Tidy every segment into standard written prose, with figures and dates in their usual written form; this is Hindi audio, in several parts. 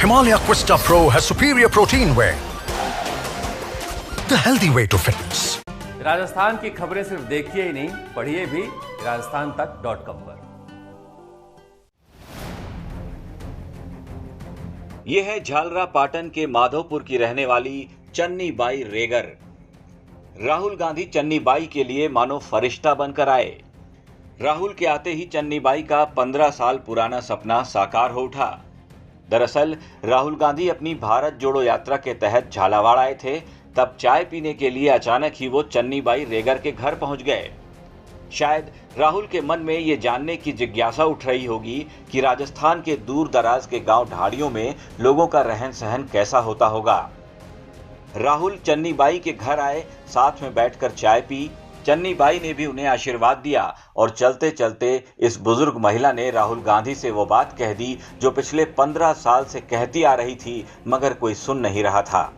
Himalaya Quista Pro has superior protein whey. The healthy way to fitness. Rajasthan की खबरें सिर्फ देखिए ही नहीं, पढ़िए भी rajasthantak.com पर। यह है झालरा पाटन के माधोपुर की रहने वाली चन्नी बाई रेगर। राहुल गांधी चन्नी बाई के लिए मानो फरिश्ता बनकर आए। राहुल के आते ही चन्नी बाई का 15 साल पुराना सपना साकार हो उठा। दरअसल राहुल गांधी अपनी भारत जोड़ो यात्रा के तहत झालावाड़ आए थे, तब चाय पीने के लिए अचानक ही वो चन्नी बाई रेगर के घर पहुंच गए। शायद राहुल के मन में ये जानने की जिज्ञासा उठ रही होगी कि राजस्थान के दूर दराज के गांव ढाड़ियों में लोगों का रहन सहन कैसा होता होगा। राहुल चन्नी बाई के घर आए, साथ में बैठकर चाय पी। चन्नी बाई ने भी उन्हें आशीर्वाद दिया और चलते चलते इस बुजुर्ग महिला ने राहुल गांधी से वो बात कह दी जो पिछले 15 साल से कहती आ रही थी, मगर कोई सुन नहीं रहा था।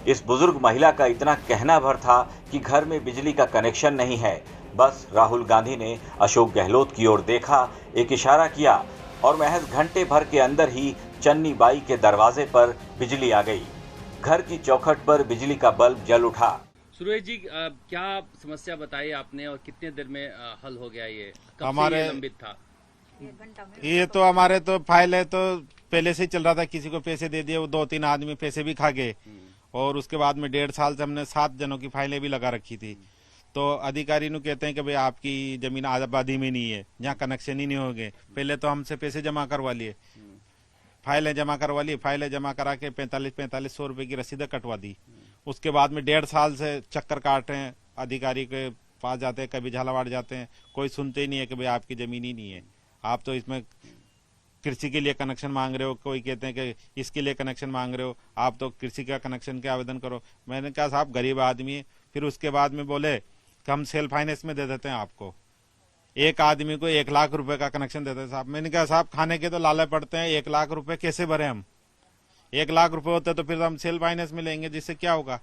इस बुजुर्ग महिला का इतना कहना भर था कि घर में बिजली का कनेक्शन नहीं है। बस राहुल गांधी ने अशोक गहलोत की ओर देखा, एक इशारा किया और महज घंटे भर के अंदर ही चन्नी बाई के दरवाजे पर बिजली आ गई। घर की चौखट पर बिजली का बल्ब जल उठा। सुरेश जी, क्या समस्या बताई आपने और कितने देर में हल हो गया? ये कब हमारे से ये लंबित था? ये तो हमारे तो फाइल है, तो पहले से ही चल रहा था। किसी को पैसे दे दिए, वो 2-3 आदमी पैसे भी खा गए और उसके बाद में 1.5 साल से हमने 7 जनों की फाइलें भी लगा रखी थी। तो अधिकारी नु कहते हैं कि भाई आपकी जमीन आबादी में नहीं है, यहाँ कनेक्शन ही नहीं होंगे। पहले तो हमसे पैसे जमा करवा लिए, फाइलें जमा करवा ली, फाइलें जमा करा के 4500 रुपए की रसीदें कटवा दी। उसके बाद में 1.5 साल से चक्कर काट रहे हैं, अधिकारी के पास जाते हैं, कभी झालावाड़ जाते हैं, कोई सुनते ही नहीं है कि भाई आपकी जमीन ही नहीं है, आप तो इसमें कृषि के लिए कनेक्शन मांग रहे हो। कोई कहते हैं कि इसके लिए कनेक्शन मांग रहे हो, आप तो कृषि का कनेक्शन के आवेदन करो। मैंने कहा साहब गरीब आदमी है। फिर उसके बाद में बोले कि हम सेल्फ फाइनेंस में दे देते हैं आपको, एक आदमी को 1 लाख रुपए का कनेक्शन देते हैं साहब। मैंने कहा साहब खाने के तो लाले पड़ते हैं, 1 लाख रुपए कैसे भरे हम? 1 लाख रुपए होते तो फिर हम सेल्फ फाइनेंस में लेंगे, जिससे क्या होगा?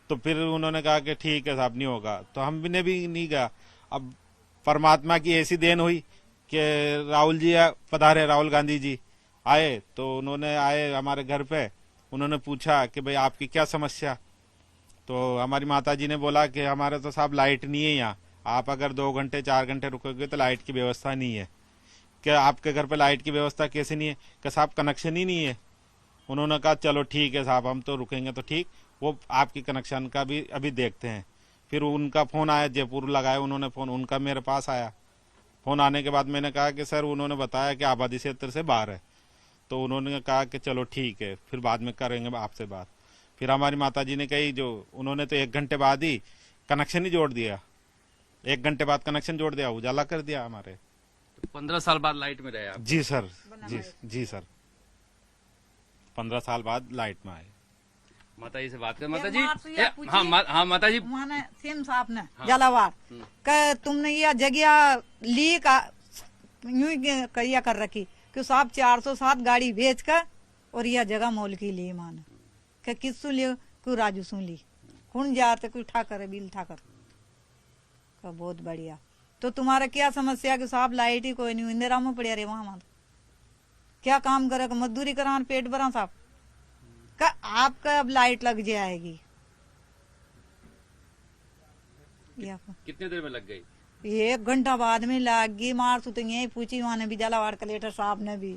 तो फिर उन्होंने कहा कि ठीक है साहब, नहीं होगा। तो हमने भी नहीं गया। अब परमात्मा की ऐसी देन हुई कि राहुल जी पधारे, राहुल गांधी जी आए। तो उन्होंने आए हमारे घर पे, उन्होंने पूछा कि भाई आपकी क्या समस्या? तो हमारी माता जी ने बोला कि हमारे तो साहब लाइट नहीं है यहाँ, आप अगर 2 घंटे 4 घंटे रुकोगे तो लाइट की व्यवस्था नहीं है। क्या आपके घर पे लाइट की व्यवस्था कैसे नहीं है? कि साहब कनेक्शन ही नहीं है। उन्होंने कहा चलो ठीक है साहब, हम तो रुकेंगे तो ठीक, वो आपकी कनेक्शन का भी अभी देखते हैं। फिर उनका फोन आया, जयपुर लगाया उन्होंने फोन, उनका मेरे पास आया। फोन आने के बाद मैंने कहा कि सर, उन्होंने बताया कि आबादी क्षेत्र से बाहर है। तो उन्होंने कहा कि चलो ठीक है, फिर बाद में करेंगे आपसे बात। फिर हमारी माता जी ने कही, जो उन्होंने तो 1 घंटे बाद ही कनेक्शन ही जोड़ दिया, 1 घंटे बाद कनेक्शन जोड़ दिया, उजाला कर दिया हमारे। 15 साल बाद लाइट में रहे आप? जी सर, जी सर, 15 साल बाद लाइट में आए। माता जी से बात कर। माता जी, हाँ माता जी, सेम साहब ने झालावाड़ का तुमने ये जगह ली का यूं करिया कर रखी कि साहब 407 गाड़ी बेच कर और यह जगह मोल की ली। मान के किसू लियो को राजू सु ली, कौन जाते कोई ठाकर बिल ठाकर का। बहुत बढ़िया। तो तुम्हारा क्या समस्या कि साहब लाइट ही कोई नहीं, इंदिरा में पड़िया रे वहां क्या काम करे? मजदूरी करा पेट भरा साहब का। आपका अब लाइट लग जाएगी। कितने देर में लग गई? 1 घंटा बाद में लग गई। मार तो यही पूछी, वहां ने भी झालावाड़ कलेक्टर साहब ने भी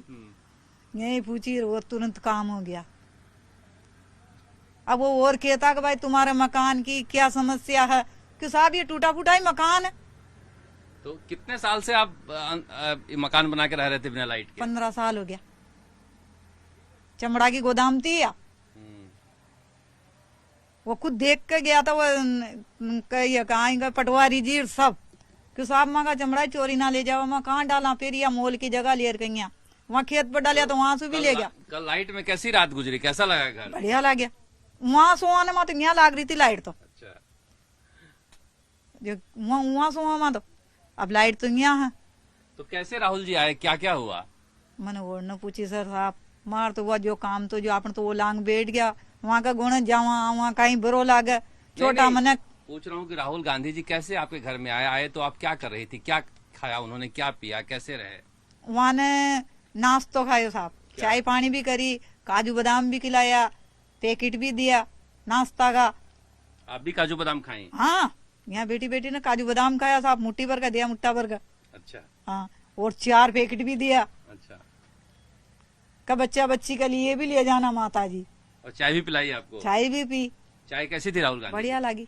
यही पूछी, वो तुरंत काम हो गया। अब वो और कहता कि भाई तुम्हारे मकान की क्या समस्या है? कि साहब ये टूटा फूटा ही मकान है। तो कितने साल से आप मकान बना के रह रहे थे बिना लाइट के? 15 साल हो गया। चमड़ा की गोदाम थी या वो खुद देख के गया था। वो कहा पटवारी जी सब कि साहब माँ का चमड़ा चोरी ना ले जाओ। मैं कहाँ डाला? फिर या मोल की जगह ले गई, वहाँ खेत पर डालिया तो वहां से भी ले गया। कल लाइट में कैसी रात गुजरी, कैसा लगा घर? बढ़िया लग गया। वहां सोने में तो यहाँ लाग रही थी लाइट। तो अच्छा, जो वहां सोने तो अब लाइट तो यहाँ है। तो कैसे राहुल जी आए, क्या क्या हुआ? मैंने वो न पूछी सर साहब, मार तो हुआ जो काम तो जो आपने तो वो लांग बैठ गया वहाँ का गुण जावा वहाँ कहीं बुरो लागे छोटा मन। पूछ रहा हूँ कि राहुल गांधी जी कैसे आपके घर में आए तो आप क्या कर रही थी, क्या खाया उन्होंने, क्या पिया, कैसे रहे? वहाँ ने नाश्तो खायो साहब, चाय पानी भी करी, काजू बादाम भी खिलाया, पैकेट भी दिया नाश्ता का। आप भी काजू बादाम खाएं? हाँ, यहाँ बेटी बेटी ने काजू बादाम खाया, साहब मुट्ठी भर का दिया, मुट्ठा भर का। अच्छा हाँ, और 4 पैकेट भी दिया। अच्छा। का बच्चा बच्ची के लिए भी ले जाना माता जी। और चाय भी पिलाई आपको? चाय भी पी। चाय कैसी थी राहुल गांधी? बढ़िया लगी।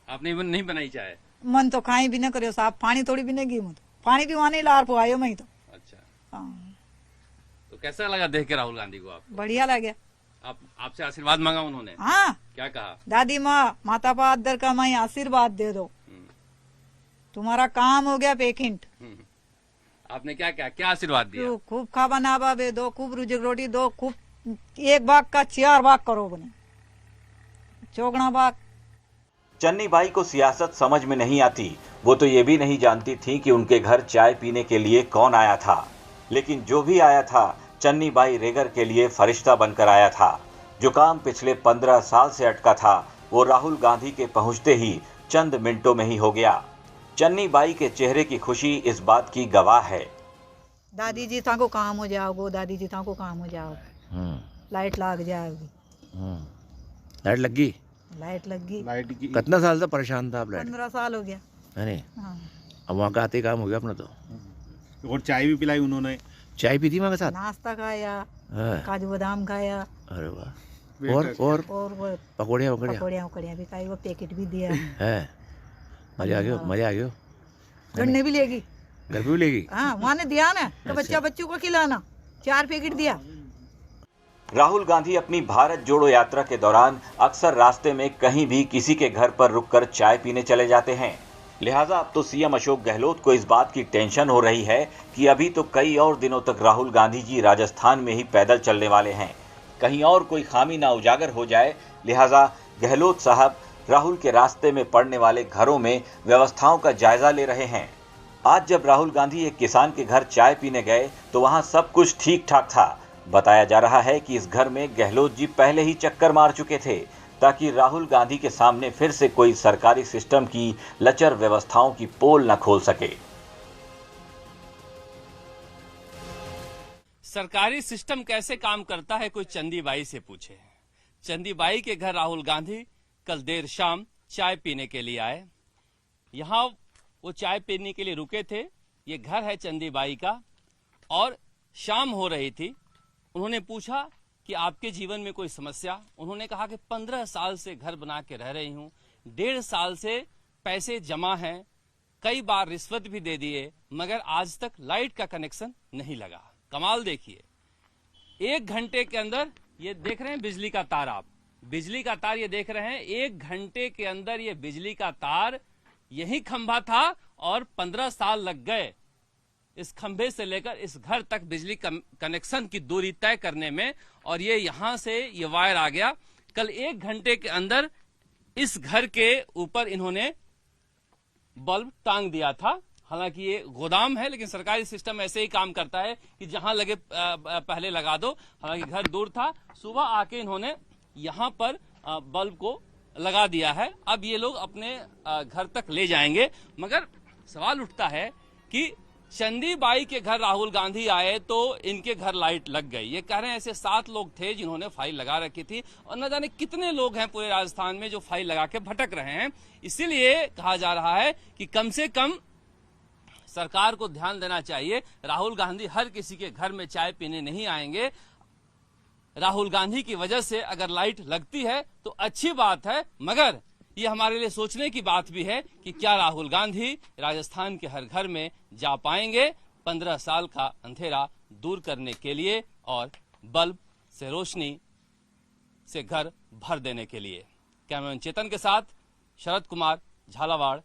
आपने नहीं बनाई चाय? मन तो खाई भी न करो साहब, पानी थोड़ी भी नहीं गी, तो पानी भी वहां नहीं लार पो आयो मैं तो। अच्छा। हाँ, तो कैसा लगा देख के राहुल गांधी को? आप बढ़िया लगे। आपसे आशीर्वाद मांगा उन्होंने? हाँ, क्या कहा? दादी माँ माता पादर का मैं आशीर्वाद दे दो, तुम्हारा काम हो गया पेकिंट। आपने क्या क्या क्या आशीर्वाद दिया? खूब खा बनावा बे दो, खूब रुजक रोटी दो, खूब 1 बाग का 4 बाग करो बने, चौगना बाग। चन्नी बाई को सियासत समझ में नहीं आती। वो तो ये भी नहीं जानती थी कि उनके घर चाय पीने के लिए कौन आया था, लेकिन जो भी आया था चन्नी बाई रेगर के लिए फरिश्ता बनकर आया था। जो काम पिछले 15 साल से अटका था वो राहुल गांधी के पहुंचते ही चंद मिनटों में ही हो गया। चन्नी बाई के चेहरे की खुशी इस बात की गवाह है। दादी जी था को काम हो जाओगे, दादी जी था को काम हो जाओगे, लाइट लग जाएगी। लाइट लग गई? लाइट लग गई। लाइट की कितना साल से परेशान था आप लाइट? 15 साल हो गया। अरे हाँ। अब वहाँ का आते ही काम हो गया अपना तो। और चाय भी पिलाई उन्होंने। चाय पी थी वहाँ के साथ? नाश्ता खाया, हाँ। काजू बादाम खाया। अरे वाह। और वो पकौड़िया पकौड़िया भी खाई, वो पैकेट भी दिया है। मजा आ गया, मजा आ गया। गन्ने भी लेगी, घर पे भी लेगी? हाँ, वहाँ ने दिया ना तो बच्चा बच्चों को खिलाना, 4 पैकेट दिया। राहुल गांधी अपनी भारत जोड़ो यात्रा के दौरान अक्सर रास्ते में कहीं भी किसी के घर पर रुककर चाय पीने चले जाते हैं। लिहाजा अब तो सीएम अशोक गहलोत को इस बात की टेंशन हो रही है कि अभी तो कई और दिनों तक राहुल गांधी जी राजस्थान में ही पैदल चलने वाले हैं, कहीं और कोई खामी ना उजागर हो जाए। लिहाजा गहलोत साहब राहुल के रास्ते में पड़ने वाले घरों में व्यवस्थाओं का जायजा ले रहे हैं। आज जब राहुल गांधी एक किसान के घर चाय पीने गए तो वहां सब कुछ ठीक ठाक था। बताया जा रहा है कि इस घर में गहलोत जी पहले ही चक्कर मार चुके थे ताकि राहुल गांधी के सामने फिर से कोई सरकारी सिस्टम की लचर व्यवस्थाओं की पोल न खोल सके। सरकारी सिस्टम कैसे काम करता है कोई चंदी बाई से पूछे। चंदी बाई के घर राहुल गांधी कल देर शाम चाय पीने के लिए आए। यहाँ वो चाय पीने के लिए रुके थे। ये घर है चंदी बाई का और शाम हो रही थी। उन्होंने पूछा कि आपके जीवन में कोई समस्या? उन्होंने कहा कि 15 साल से घर बना के रह रही हूं, 1.5 साल से पैसे जमा हैं, कई बार रिश्वत भी दे दिए, मगर आज तक लाइट का कनेक्शन नहीं लगा। कमाल देखिए, 1 घंटे के अंदर, ये देख रहे हैं बिजली का तार, आप बिजली का तार ये देख रहे हैं, 1 घंटे के अंदर ये बिजली का तार यही खंभा था और 15 साल लग गए इस खंभे से लेकर इस घर तक बिजली कनेक्शन की दूरी तय करने में। और ये यहां से ये वायर आ गया। कल 1 घंटे के अंदर इस घर के ऊपर इन्होंने बल्ब टांग दिया था। हालांकि ये गोदाम है लेकिन सरकारी सिस्टम ऐसे ही काम करता है कि जहां लगे पहले लगा दो। हालांकि घर दूर था, सुबह आके इन्होंने यहां पर बल्ब को लगा दिया है। अब ये लोग अपने घर तक ले जाएंगे। मगर सवाल उठता है कि चंदी बाई के घर राहुल गांधी आए तो इनके घर लाइट लग गई। ये कह रहे हैं ऐसे 7 लोग थे जिन्होंने फाइल लगा रखी थी और न जाने कितने लोग हैं पूरे राजस्थान में जो फाइल लगा के भटक रहे हैं। इसीलिए कहा जा रहा है कि कम से कम सरकार को ध्यान देना चाहिए। राहुल गांधी हर किसी के घर में चाय पीने नहीं आएंगे। राहुल गांधी की वजह से अगर लाइट लगती है तो अच्छी बात है, मगर ये हमारे लिए सोचने की बात भी है कि क्या राहुल गांधी राजस्थान के हर घर में जा पाएंगे 15 साल का अंधेरा दूर करने के लिए और बल्ब से रोशनी से घर भर देने के लिए। कैमरामैन चेतन के साथ शरद कुमार, झालावाड़।